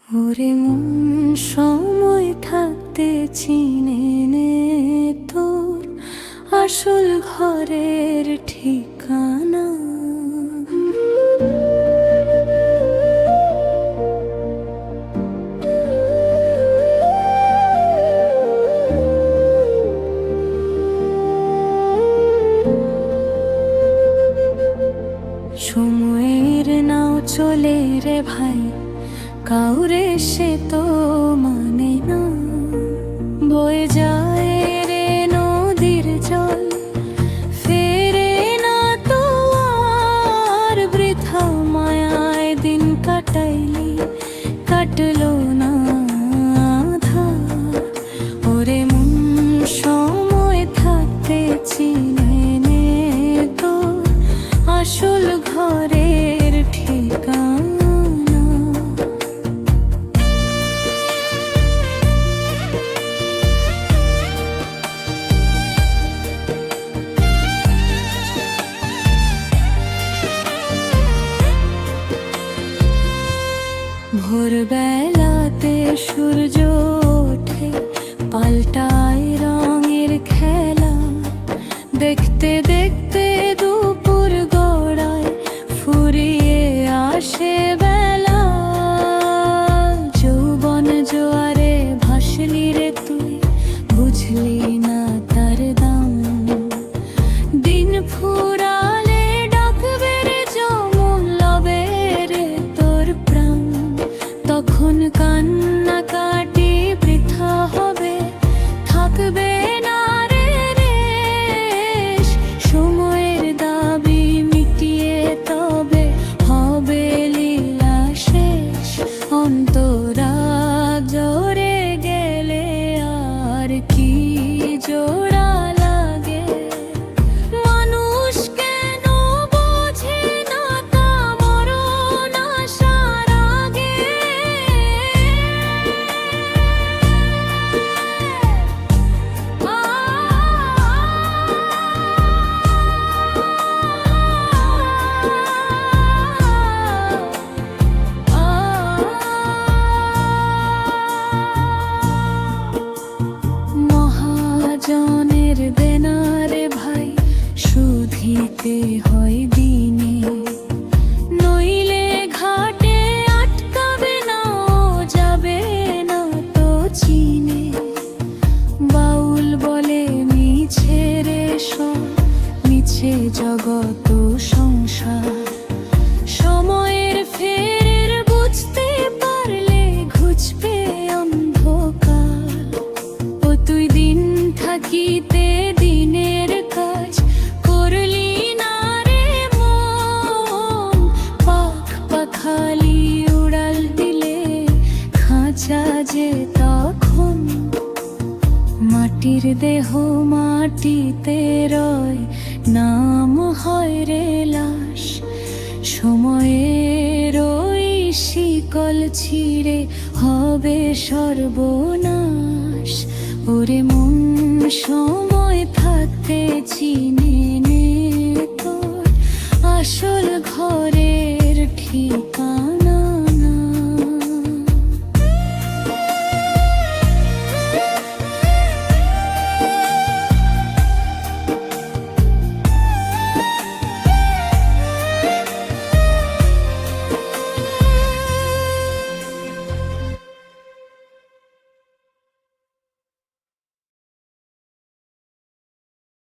ওরে মন সময় থাকতে চিনে নে তোর আসল ঘরের ঠিকানা। সময়ের নাও চলে রে ভাই, কাউরে সে তো মানে না। বয়ে যায় রে নদীর জল, ফেরে না তো আর। বৃথা মায়ায় দিন কাটাইলি, কাটলো না ধার। ওরে মন সময় থাকতে চিনে নে তোর আসল ঘরের ঠিকানা। ভোরবেলাতে সূর্য ওঠে, পাল্টায় রঙের খেলা। দেখতে দেখতে দুপুর গড়ায়, ফুরিয়ে আসে বেলা। যৌবন জোয়ারে ভাসলি রে তুই, বুঝলি না তার দাম। দিন ফুরালে ডাকবে রে যমুন, লবে রে তোর প্রাণ। তখন কান্না কাটি বৃথা হবে, থাকবে না রে রেশ। সময়ের দাবি মিটিয়ে তবে হবে লীলা শেষ। অন্তরা জোরে গেলে আর কি জোড়া লাগে। মানুষ কেন বোঝে না তা মরণ আসার আগে। মহাজনের দেনারে ভাই শুধিতে হয় দিনে। নইলে ঘাটে আটকাবে না, যাবে না তো চিনে। বাউল বলে মিছে রে সব, মিছে জগত সংসার। সময়ের ফেরের বুঝতে পারলে ঘুচবে অন্ধকার। ও তুই দিন থাকিতে দিনের কাজ করলি না রে মন। পাখ পাখালি উড়াল দিলে খাঁচা যে তখন। মাটির দেহ মাটিতে রয়, নাম হয় রে লাশ। সময়ের ওই শিকল ছিঁড়ে হবে সর্বনাশ। ওরে মন সময় থাকতে চিনে নে তোর আসল ঘরের ঠিক